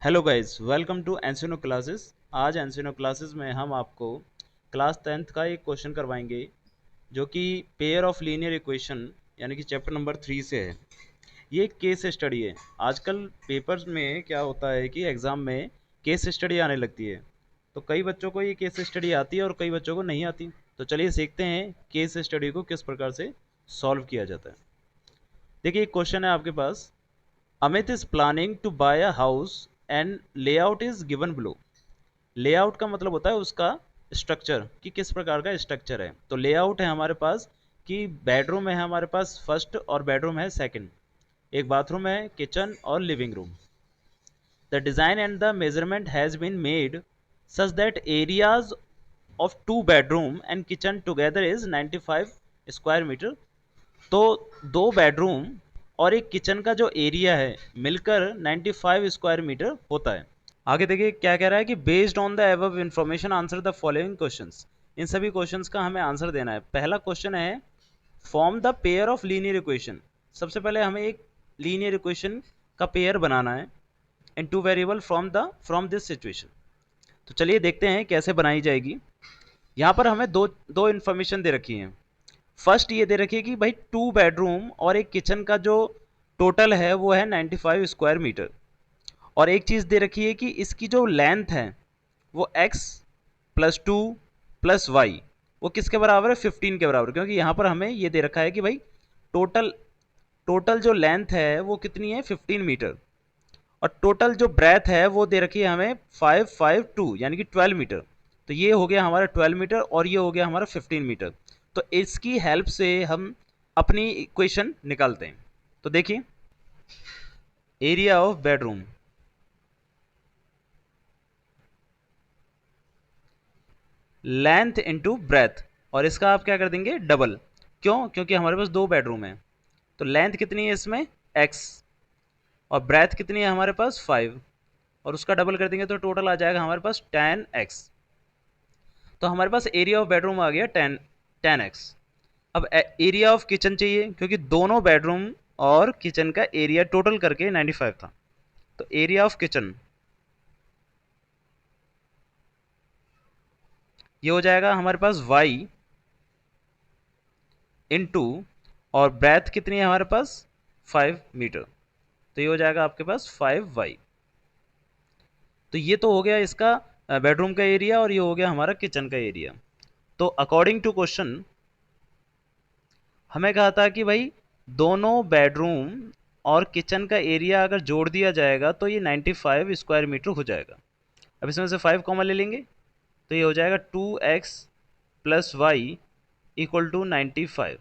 Hello guys, welcome to Ensino classes. आज Ensino classes में हम आपको क्लास 10th का एक क्वेश्चन करवाएंगे जो कि पेयर ऑफ लीनियर इक्वेशन यानी कि चैप्टर नंबर 3 से है। ये एक केस स्टडी है। आजकल पेपर्स में क्या होता है कि एग्ज़ाम में केस स्टडी आने लगती है, तो कई बच्चों को ये केस स्टडी आती है और कई बच्चों को नहीं आती। तो चलिए सीखते हैं केस स्टडी को किस प्रकार से सॉल्व किया जाता है। देखिए, एक क्वेश्चन है आपके पास। Amit is planning to buy a house and layout is given below. Layout का मतलब होता है उसका स्ट्रक्चर, कि किस प्रकार का स्ट्रक्चर है। तो लेआउट है हमारे पास कि बेडरूम है हमारे पास फर्स्ट और बेडरूम है सेकंड, एक बाथरूम है, किचन और living room. The design and the measurement has been made such that areas of two bedroom and kitchen together is 95 square metre. तो दो बेडरूम और एक किचन का जो एरिया है मिलकर 95 स्क्वायर मीटर होता है। आगे देखिए क्या कह रहा है कि based on the above information answer the following questions. इन सभी क्वेश्चंस का हमें आंसर देना है। पहला क्वेश्चन है form the pair of linear equation. सबसे पहले हमें एक लीनियर इक्वेशन का पेयर बनाना है in two variable from this situation. तो चलिए देखते हैं कैसे बनाई जाएगी। यहाँ पर हमें दो दो इन्फॉर्मेशन दे रखी है। फर्स्ट ये दे रखी है कि भाई टू बेडरूम और एक किचन का जो टोटल है वो है 95 स्क्वायर मीटर। और एक चीज़ दे रखी है कि इसकी जो लेंथ है वो x plus two plus y वो किसके बराबर है, 15 के बराबर। क्योंकि यहाँ पर हमें ये दे रखा है कि भाई टोटल टोटल जो लेंथ है वो कितनी है, 15 मीटर। और टोटल जो ब्रेथ है वो दे रखी है हमें 552 यानी कि 12 मीटर। तो ये हो गया हमारा 12 मीटर और ये हो गया हमारा 15 मीटर। तो इसकी हेल्प से हम अपनी इक्वेशन निकालते हैं। तो देखिए, area of bedroom length into breadth, और इसका आप क्या कर देंगे, डबल। क्यों? क्योंकि हमारे पास दो बेडरूम है। तो लेंथ कितनी है इसमें, x, और ब्रेथ कितनी है हमारे पास 5, और उसका डबल कर देंगे तो टोटल आ जाएगा हमारे पास 10x। तो हमारे पास एरिया ऑफ बेडरूम आ गया 10x। अब एरिया ऑफ किचन चाहिए क्योंकि दोनों बेडरूम और किचन का एरिया टोटल करके 95 था। तो एरिया ऑफ किचन ये हो जाएगा हमारे पास y इनटू, और ब्रेथ कितनी है हमारे पास 5 मीटर। तो ये हो जाएगा आपके पास 5y। तो ये तो हो गया इसका बेडरूम का एरिया, और ये हो गया हमारा किचन का एरिया। तो अकॉर्डिंग टू क्वेश्चन हमें कहा था कि भाई दोनों बेडरूम और किचन का एरिया अगर जोड़ दिया जाएगा तो ये 95 स्क्वायर मीटर हो जाएगा। अब इसमें से 5 कॉमन ले लेंगे तो ये हो जाएगा 2x plus y equal to 95।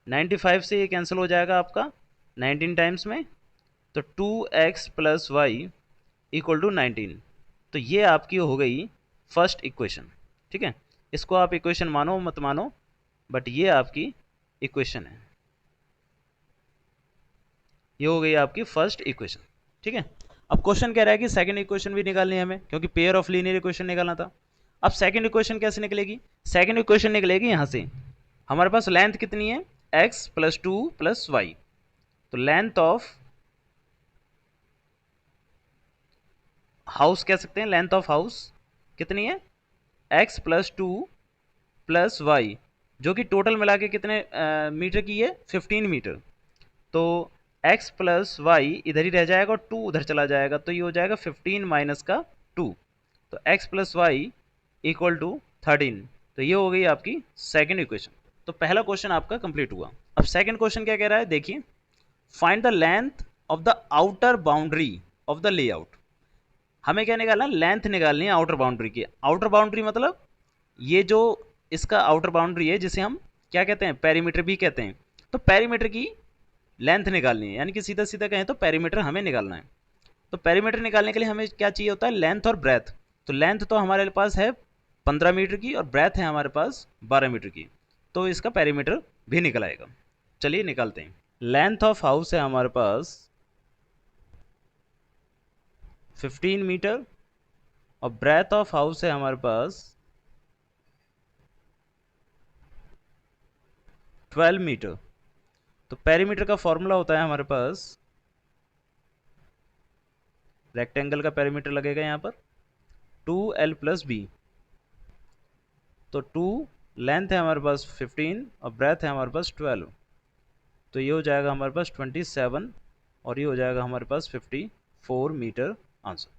95 से ये कैंसिल हो जाएगा आपका 19 टाइम्स में। तो 2x plus y equal to 19। तो ये आपकी हो गई फर्स्ट इक्वेशन। ठीक है, इसको आप इक्वेशन मानो मत मानो, बट ये आपकी इक्वेशन है। ये हो गई आपकी फर्स्ट इक्वेशन। ठीक है, अब क्वेश्चन कह रहा है कि सेकंड इक्वेशन भी निकालनी है हमें, क्योंकि पेयर ऑफ लीनियर इक्वेशन निकालना था। अब सेकंड इक्वेशन कैसे निकलेगी? सेकंड इक्वेशन निकलेगी यहाँ से। हमारे पास लेंथ कितनी है, x plus two plus y. तो लेंथ ऑफ हाउस कह सकते हैं, लेंथ ऑफ हाउस कितनी है, x plus two plus y, जो कि टोटल मिला के कितने मीटर की है, 15 मीटर। तो x प्लस वाई इधर ही रह जाएगा और 2 उधर चला जाएगा, तो ये हो जाएगा 15 माइनस का 2। तो x plus y equal to 13। तो ये हो गई आपकी सेकंड इक्वेशन। तो पहला क्वेश्चन आपका कंप्लीट हुआ। अब सेकंड क्वेश्चन क्या कह रहा है, देखिए, find the length of the outer boundary of the layout. हमें क्या निकालना, लेंथ निकालनी है आउटर बाउंड्री की। आउटर बाउंड्री मतलब ये जो इसका आउटर बाउंड्री है जिसे हम क्या कहते हैं, पेरीमीटर भी कहते हैं। तो पेरीमीटर की लेंथ निकालनी है, यानी कि सीधा सीधा कहें तो पेरीमीटर हमें निकालना है। तो पेरीमीटर निकालने के लिए हमें क्या चाहिए होता है, लेंथ और ब्रेथ। तो लेंथ तो हमारे पास है 15 मीटर की और ब्रेथ है हमारे पास 12 मीटर की। तो इसका पेरीमीटर भी निकल आएगा। चलिए निकालते हैं। लेंथ ऑफ हाउस है हमारे पास 15 मीटर और ब्रेथ ऑफ हाउस है हमारे पास 12 मीटर। तो पेरीमीटर का फॉर्मूला होता है हमारे पास रेक्टेंगल का पेरीमीटर लगेगा यहाँ पर 2l प्लस बी। तो 2 लेंथ है हमारे पास 15 और ब्रेथ है हमारे पास 12, तो ये हो जाएगा हमारे पास 27 और ये हो जाएगा हमारे पास 54 मीटर आंसर।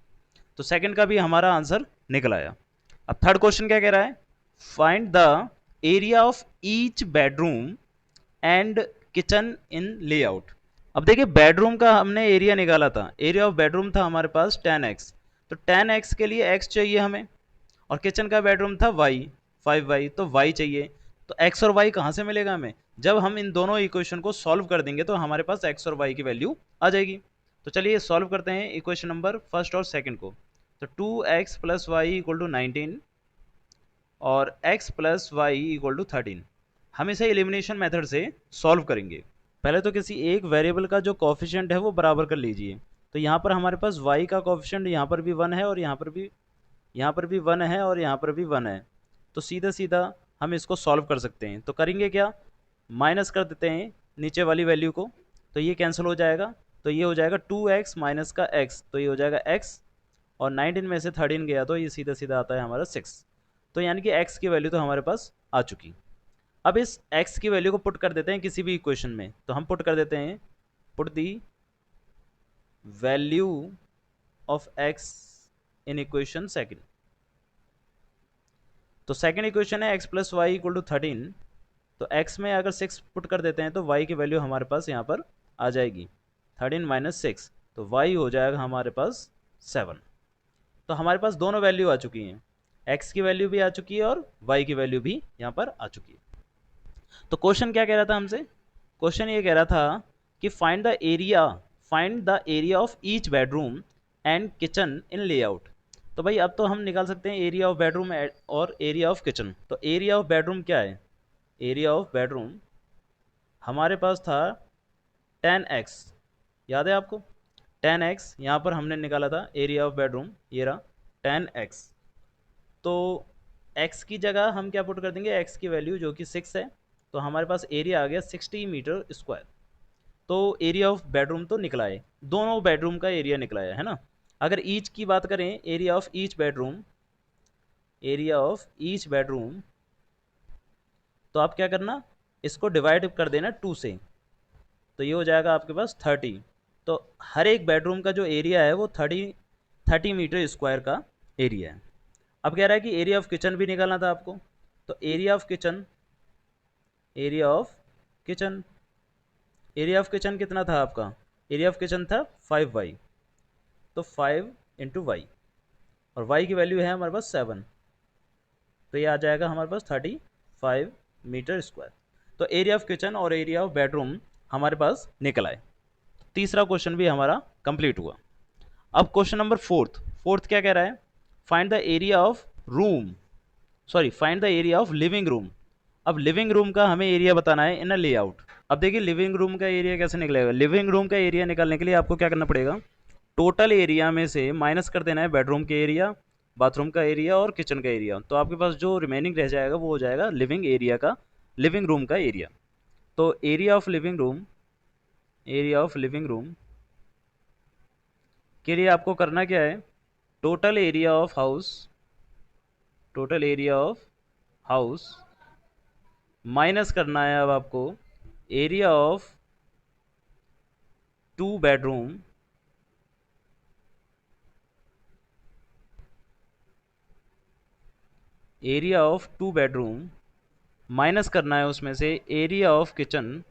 तो सेकंड का भी हमारा आंसर निकल आया। अब थर्ड क्वेश्चन क्या कह रहा है, find the area of each bedroom and kitchen in layout. अब देखिए बेडरूम का हमने एरिया निकाला था, एरिया ऑफ बेडरूम था हमारे पास 10x, तो 10x के लिए x चाहिए हमें, और किचन का बेडरूम था y 5y, तो y चाहिए। तो x और y कहाँ से मिलेगा हमें, जब हम इन दोनों इक्वेशन को सॉल्व कर देंगे तो हमारे पास x और y की वैल्यू आ जाएगी। तो चलिए सॉल्व करते हैं इक्वेशन नंबर फर्स्ट और सेकंड को। तो 2x plus y equal to 19 और x plus y equal to 13। हम इसे एलिमिनेशन मेथड से सॉल्व करेंगे। पहले तो किसी एक वेरिएबल का जो कोफिशिएंट है वो बराबर कर लीजिए। तो यहाँ पर हमारे पास y का कोफिशिएंट यहाँ पर भी 1 है और यहाँ पर भी 1 है और यहाँ पर भी 1 है। तो सीधा सीधा हम इसको सॉल्व कर सकते हैं। तो करेंगे क्या, माइनस कर देते हैं नीचे वाली वैल्यू को, तो ये कैंसिल हो जाएगा। तो ये हो जाएगा 2x माइनस का x, तो ये हो जाएगा x, और 19 में से 13 गया तो ये सीधा सीधा आता है हमारा 6। तो यानी कि x की वैल्यू तो हमारे पास आ चुकी। अब इस x की वैल्यू को पुट कर देते हैं किसी भी इक्वेशन में। तो हम पुट कर देते हैं, put the value of x in equation second. तो सेकंड इक्वेशन है x plus y equal to 13, तो x में अगर 6 पुट कर देते हैं तो y की वैल्यू हमारे पास यहाँ पर आ जाएगी 13 माइनस 6, तो y हो जाएगा हमारे पास 7। तो हमारे पास दोनों वैल्यू आ चुकी हैं, x की वैल्यू भी आ चुकी है और y की वैल्यू भी यहाँ पर आ चुकी है। तो क्वेश्चन क्या कह रहा था हमसे, क्वेश्चन ये कह रहा था कि find the area of each bedroom and kitchen in layout. तो भाई अब तो हम निकाल सकते हैं एरिया ऑफ बेडरूम और एरिया ऑफ किचन। तो एरिया ऑफ बेडरूम क्या है, एरिया ऑफ बेडरूम हमारे पास था 10x, याद है आपको 10x, यहाँ पर हमने निकाला था एरिया ऑफ बेडरूम, ये रहा 10x। तो x की जगह हम क्या पुट कर देंगे, x की वैल्यू जो कि 6 है, तो हमारे पास एरिया आ गया 60 मीटर स्क्वायर। तो एरिया ऑफ बेडरूम तो निकला है, दोनों बेडरूम का एरिया निकला है ना। अगर ईच की बात करें, area of each bedroom, area of each bedroom, तो आप क्या करना, इसको डिवाइड कर देना 2 से, तो ये हो जाएगा आपके पास 30। तो हर एक बेडरूम का जो एरिया है वो 30 मीटर स्क्वायर का एरिया है। अब कह रहा है कि एरिया ऑफ किचन भी निकालना था आपको। तो area of kitchen, area of kitchen, area of kitchen कितना था आपका, एरिया ऑफ किचन था 5y, तो 5 इंटू वाई, और y की वैल्यू है हमारे पास 7, तो ये आ जाएगा हमारे पास 35 मीटर स्क्वायर। तो एरिया ऑफ किचन और एरिया ऑफ बेडरूम हमारे पास निकल आए। तीसरा क्वेश्चन भी हमारा कंप्लीट हुआ। अब क्वेश्चन नंबर फोर्थ क्या कह रहा है, find the area of find the area of living room. अब लिविंग रूम का हमें एरिया बताना है इन अ लेआउट। अब देखिए लिविंग रूम का एरिया कैसे निकलेगा, लिविंग रूम का एरिया निकालने के लिए आपको क्या करना पड़ेगा, टोटल एरिया में से माइनस कर देना है बेडरूम के एरिया, बाथरूम का एरिया और किचन का एरिया। तो आपके पास जो रिमेनिंग रह जाएगा वो हो जाएगा लिविंग रूम का एरिया। तो एरिया ऑफ लिविंग रूम के लिए आपको करना क्या है, total area of house minus करना है अब आपको एरिया ऑफ 2 बेडरूम माइनस करना है उसमें से एरिया ऑफ किचन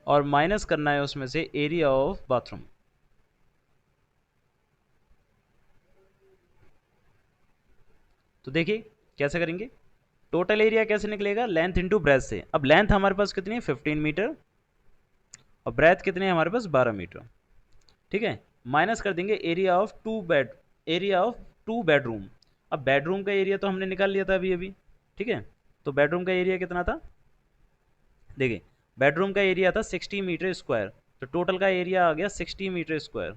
और माइनस करना है उसमें से एरिया ऑफ बाथरूम। तो देखिए कैसे करेंगे, टोटल एरिया कैसे निकलेगा, लेंथ इंटू ब्रेथ से। अब लेंथ हमारे पास कितनी है 15 मीटर और ब्रेथ कितनी है हमारे पास 12 मीटर, ठीक है। माइनस कर देंगे एरिया ऑफ 2 बेडरूम। अब बेडरूम का एरिया तो हमने निकाल लिया था अभी, ठीक है। तो बेडरूम का एरिया कितना था, देखिए बेडरूम का एरिया था 60 मीटर स्क्वायर, तो टोटल का एरिया आ गया 60 मीटर स्क्वायर।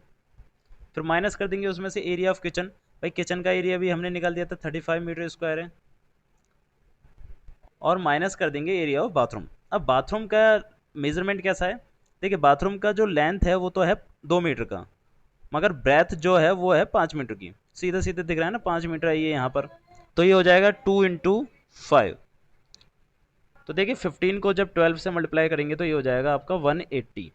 फिर माइनस कर देंगे उसमें से एरिया ऑफ किचन, भाई किचन का एरिया भी हमने निकाल दिया था 35 मीटर स्क्वायर है, और माइनस कर देंगे एरिया ऑफ बाथरूम। अब बाथरूम का मेजरमेंट कैसा है, देखिए बाथरूम का जो लेंथ है वो तो है 2 मीटर का, मगर ब्रेथ जो है वो है 5 मीटर की। सीधे सीधे दिख रहा है ना, 5 मीटर है ये यहाँ पर। तो ये हो जाएगा 2 × 5। तो देखिए 15 को जब 12 से मल्टीप्लाई करेंगे तो ये हो जाएगा आपका 180।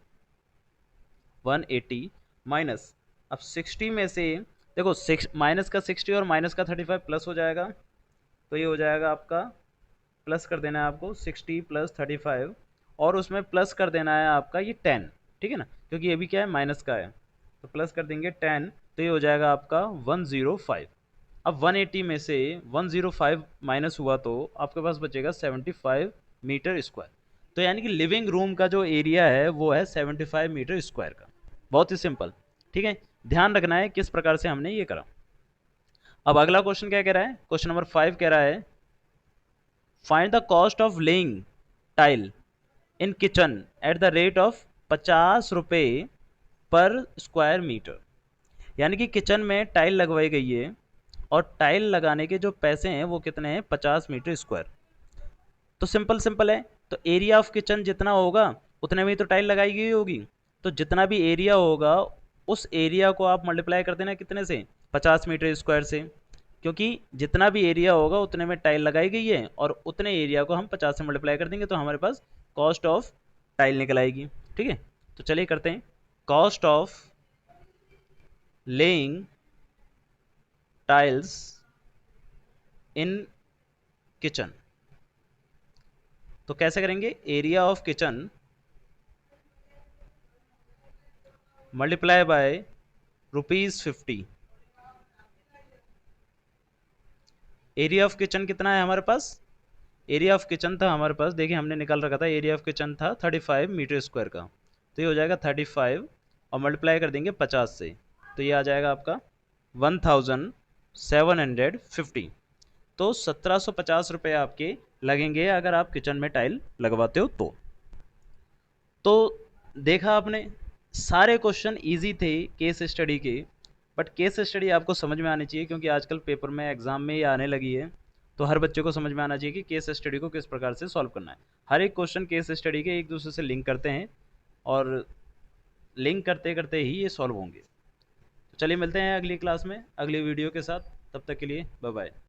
180 माइनस, अब 60 में से देखो माइनस का 60 और माइनस का 35 प्लस हो जाएगा। तो ये हो जाएगा आपका, प्लस कर देना है आपको 60 + 35, और उसमें प्लस कर देना है आपका ये 10, ठीक है ना, क्योंकि ये भी क्या है, माइनस का है। तो प्लस कर देंगे 10, तो ये हो जाएगा आपका 105। अब 180 में से 105 माइनस हुआ तो आपके पास बचेगा 75 मीटर स्क्वायर। तो यानी कि लिविंग रूम का जो एरिया है वो है 75 मीटर स्क्वायर का। बहुत ही सिंपल, ठीक है। ध्यान रखना है किस प्रकार से हमने ये करा। अब अगला क्वेश्चन क्या कह रहा है, क्वेश्चन नंबर 5 कह रहा है find the cost of laying tile in kitchen at the rate of 50 रुपये पर स्क्वायर मीटर। यानी कि किचन में टाइल लगवाई गई है और टाइल लगाने के जो पैसे हैं वो कितने हैं, 50 मीटर स्क्वायर। तो सिंपल सिंपल है, तो एरिया ऑफ किचन जितना होगा उतने में ही तो टाइल लगाई गई होगी। तो जितना भी एरिया होगा उस एरिया को आप मल्टीप्लाई कर देना कितने से, 50 मीटर स्क्वायर से, क्योंकि जितना भी एरिया होगा उतने में टाइल लगाई गई है और उतने एरिया को हम 50 से मल्टीप्लाई कर देंगे तो हमारे पास कॉस्ट ऑफ टाइल निकल आएगी। ठीक है, तो चलिए करते हैं। Cost of laying tiles in kitchen, तो कैसे करेंगे, area of kitchen multiply by ₹50। Area of kitchen कितना है हमारे पास, एरिया ऑफ किचन था हमारे पास, देखिए हमने निकाल रखा था, एरिया ऑफ किचन था 35 मीटर स्क्वायर का। तो ये हो जाएगा 35 और मल्टीप्लाई कर देंगे 50 से, तो ये आ जाएगा आपका 1750। तो 1750 रुपये आपके लगेंगे अगर आप किचन में टाइल लगवाते हो तो देखा आपने, सारे क्वेश्चन इजी थे केस स्टडी के, बट केस स्टडी आपको समझ में आनी चाहिए क्योंकि आजकल पेपर में एग्जाम में ये आने लगी है। तो हर बच्चे को समझ में आना चाहिए कि केस स्टडी को किस प्रकार से सॉल्व करना है। हर एक क्वेश्चन केस स्टडी के एक दूसरे से लिंक करते हैं और लिंक करते करते ही ये सॉल्व होंगे। तो चलिए मिलते हैं अगली क्लास में अगली वीडियो के साथ, तब तक के लिए बाय बाय।